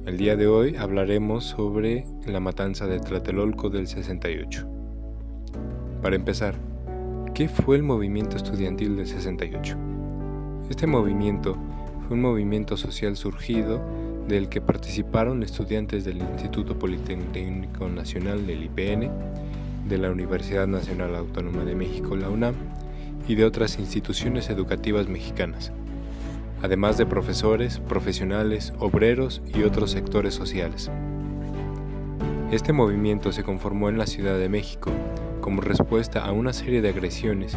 El día de hoy hablaremos sobre la matanza de Tlatelolco del 68. Para empezar, ¿qué fue el movimiento estudiantil del 68? Este movimiento fue un movimiento social surgido del que participaron estudiantes del Instituto Politécnico Nacional del IPN, de la Universidad Nacional Autónoma de México, la UNAM, y de otras instituciones educativas mexicanas, además de profesores, profesionales, obreros y otros sectores sociales. Este movimiento se conformó en la Ciudad de México como respuesta a una serie de agresiones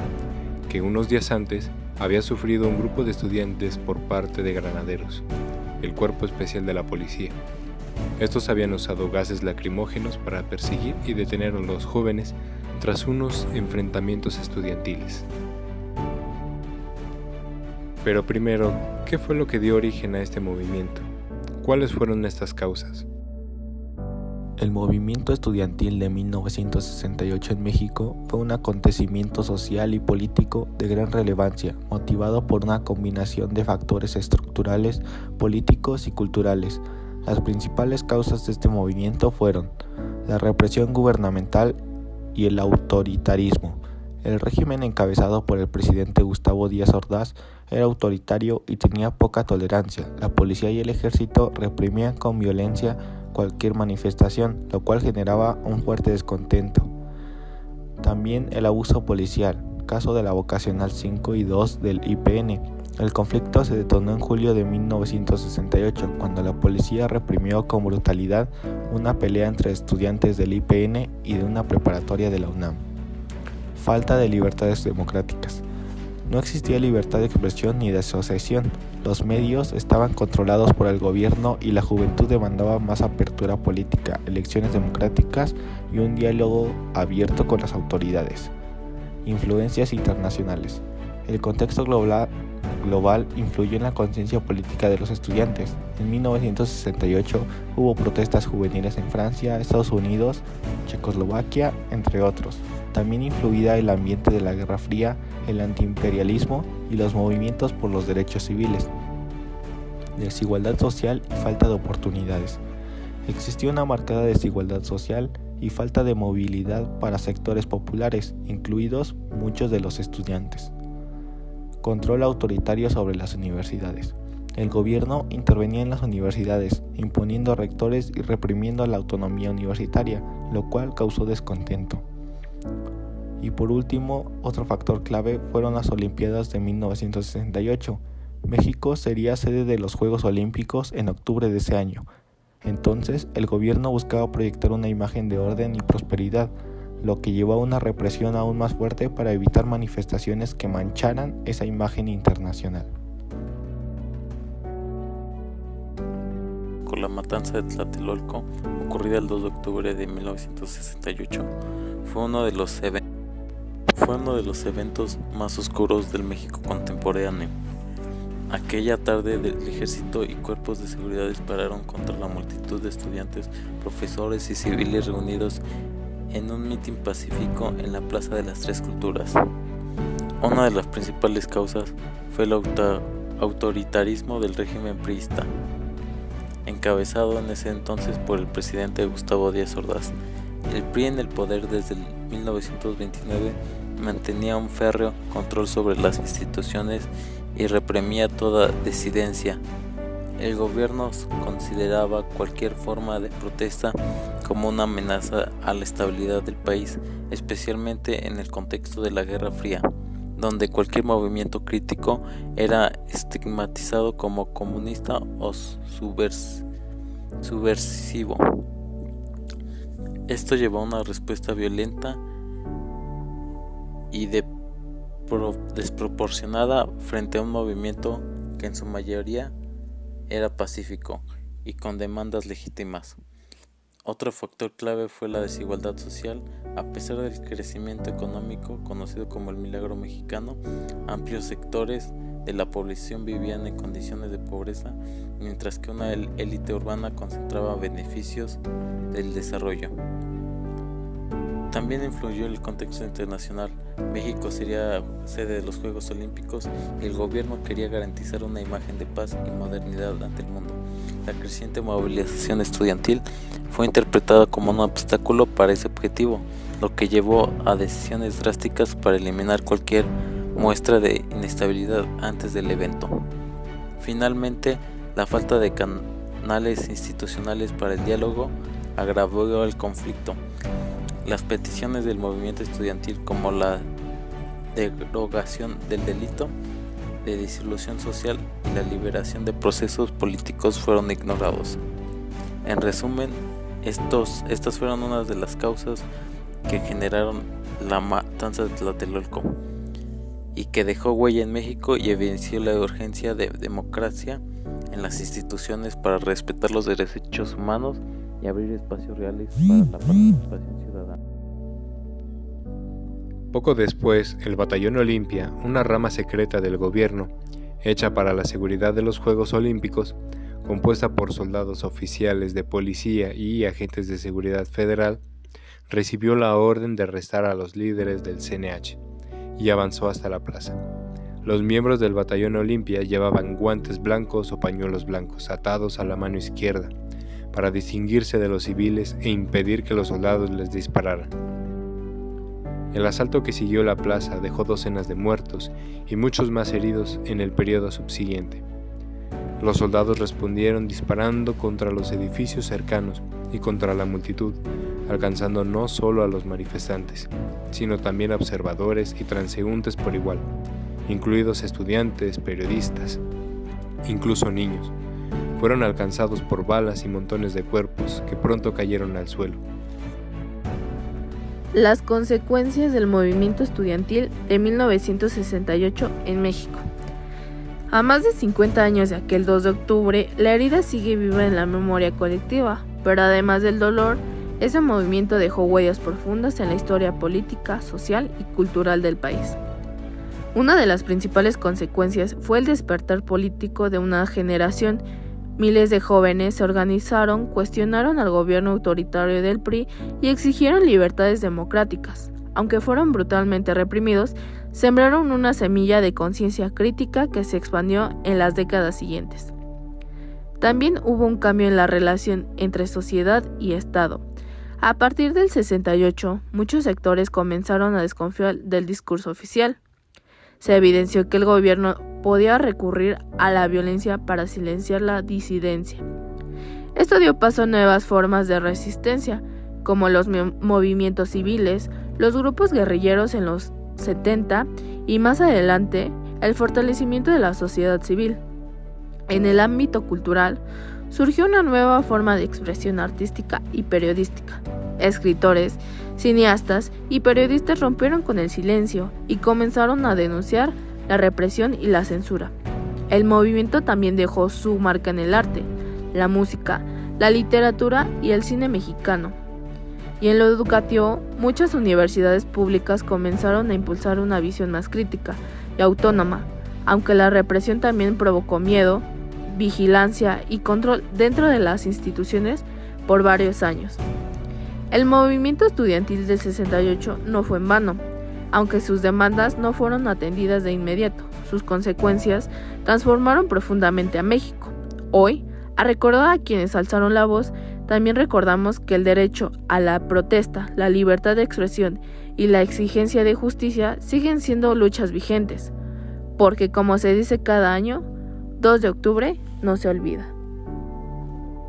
que unos días antes había sufrido un grupo de estudiantes por parte de granaderos, el Cuerpo Especial de la Policía. Estos habían usado gases lacrimógenos para perseguir y detener a los jóvenes tras unos enfrentamientos estudiantiles. Pero primero, ¿qué fue lo que dio origen a este movimiento? ¿Cuáles fueron estas causas? El movimiento estudiantil de 1968 en México fue un acontecimiento social y político de gran relevancia, motivado por una combinación de factores estructurales, políticos y culturales. Las principales causas de este movimiento fueron la represión gubernamental y el autoritarismo. El régimen encabezado por el presidente Gustavo Díaz Ordaz era autoritario y tenía poca tolerancia. La policía y el ejército reprimían con violencia cualquier manifestación, lo cual generaba un fuerte descontento. También el abuso policial, caso de la Vocacional 5 y 2 del IPN. El conflicto se detonó en julio de 1968, cuando la policía reprimió con brutalidad una pelea entre estudiantes del IPN y de una preparatoria de la UNAM. Falta de libertades democráticas. No existía libertad de expresión ni de asociación. Los medios estaban controlados por el gobierno y la juventud demandaba más apertura política, elecciones democráticas y un diálogo abierto con las autoridades. Influencias internacionales. El contexto global influyó en la conciencia política de los estudiantes. En 1968 hubo protestas juveniles en Francia, Estados Unidos, Checoslovaquia, entre otros. También influida el ambiente de la Guerra Fría, el antiimperialismo y los movimientos por los derechos civiles. Desigualdad social y falta de oportunidades. Existió una marcada desigualdad social y falta de movilidad para sectores populares, incluidos muchos de los estudiantes. Control autoritario sobre las universidades. El gobierno intervenía en las universidades, imponiendo rectores y reprimiendo la autonomía universitaria, lo cual causó descontento. Y por último, otro factor clave fueron las Olimpiadas de 1968. México sería sede de los Juegos Olímpicos en octubre de ese año. Entonces, el gobierno buscaba proyectar una imagen de orden y prosperidad, lo que llevó a una represión aún más fuerte para evitar manifestaciones que mancharan esa imagen internacional. Con la matanza de Tlatelolco, ocurrida el 2 de octubre de 1968, fue uno de los eventos más oscuros del México contemporáneo. Aquella tarde el ejército y cuerpos de seguridad dispararon contra la multitud de estudiantes, profesores y civiles reunidos en un mitin pacífico en la Plaza de las Tres Culturas. Una de las principales causas fue el autoritarismo del régimen priista, encabezado en ese entonces por el presidente Gustavo Díaz Ordaz. El PRI en el poder desde 1929 mantenía un férreo control sobre las instituciones y reprimía toda disidencia. El gobierno consideraba cualquier forma de protesta como una amenaza a la estabilidad del país, especialmente en el contexto de la Guerra Fría, donde cualquier movimiento crítico era estigmatizado como comunista o subversivo. Esto llevó a una respuesta violenta y desproporcionada frente a un movimiento que en su mayoría era pacífico y con demandas legítimas. Otro factor clave fue la desigualdad social. A pesar del crecimiento económico conocido como el milagro mexicano, amplios sectores de la población vivían en condiciones de pobreza, mientras que una élite urbana concentraba beneficios del desarrollo. También influyó el contexto internacional. México sería sede de los Juegos Olímpicos y el gobierno quería garantizar una imagen de paz y modernidad ante el mundo. La creciente movilización estudiantil fue interpretada como un obstáculo para ese objetivo, lo que llevó a decisiones drásticas para eliminar cualquier muestra de inestabilidad antes del evento. Finalmente, la falta de canales institucionales para el diálogo agravó el conflicto. Las peticiones del movimiento estudiantil, como la derogación del delito de disolución social y la liberación de procesos políticos, fueron ignorados. En resumen, estas fueron unas de las causas que generaron la matanza de Tlatelolco y que dejó huella en México y evidenció la urgencia de democracia en las instituciones para respetar los derechos humanos y abrir espacios reales para la participación ciudadana. Poco después, el Batallón Olimpia, una rama secreta del gobierno, hecha para la seguridad de los Juegos Olímpicos, compuesta por soldados oficiales de policía y agentes de seguridad federal, recibió la orden de arrestar a los líderes del CNH y avanzó hasta la plaza. Los miembros del Batallón Olimpia llevaban guantes blancos o pañuelos blancos atados a la mano izquierda, para distinguirse de los civiles e impedir que los soldados les dispararan. El asalto que siguió la plaza dejó docenas de muertos y muchos más heridos en el periodo subsiguiente. Los soldados respondieron disparando contra los edificios cercanos y contra la multitud, alcanzando no solo a los manifestantes, sino también a observadores y transeúntes por igual, incluidos estudiantes, periodistas, incluso niños. Fueron alcanzados por balas y montones de cuerpos que pronto cayeron al suelo. Las consecuencias del movimiento estudiantil de 1968 en México. A más de 50 años de aquel 2 de octubre, la herida sigue viva en la memoria colectiva, pero además del dolor, ese movimiento dejó huellas profundas en la historia política, social y cultural del país. Una de las principales consecuencias fue el despertar político de una generación. Miles de jóvenes se organizaron, cuestionaron al gobierno autoritario del PRI y exigieron libertades democráticas. Aunque fueron brutalmente reprimidos, sembraron una semilla de conciencia crítica que se expandió en las décadas siguientes. También hubo un cambio en la relación entre sociedad y Estado. A partir del 68, muchos sectores comenzaron a desconfiar del discurso oficial. Se evidenció que el gobierno podía recurrir a la violencia para silenciar la disidencia. Esto dio paso a nuevas formas de resistencia, como los movimientos civiles, los grupos guerrilleros en los 70 y más adelante el fortalecimiento de la sociedad civil. En el ámbito cultural, surgió una nueva forma de expresión artística y periodística. Escritores, cineastas y periodistas rompieron con el silencio y comenzaron a denunciar la represión y la censura. El movimiento también dejó su marca en el arte, la música, la literatura y el cine mexicano. Y en lo educativo, muchas universidades públicas comenzaron a impulsar una visión más crítica y autónoma, aunque la represión también provocó miedo, vigilancia y control dentro de las instituciones por varios años. El movimiento estudiantil del 68 no fue en vano, aunque sus demandas no fueron atendidas de inmediato. Sus consecuencias transformaron profundamente a México. Hoy, a recordar a quienes alzaron la voz, también recordamos que el derecho a la protesta, la libertad de expresión y la exigencia de justicia siguen siendo luchas vigentes, porque como se dice cada año, 2 de octubre no se olvida.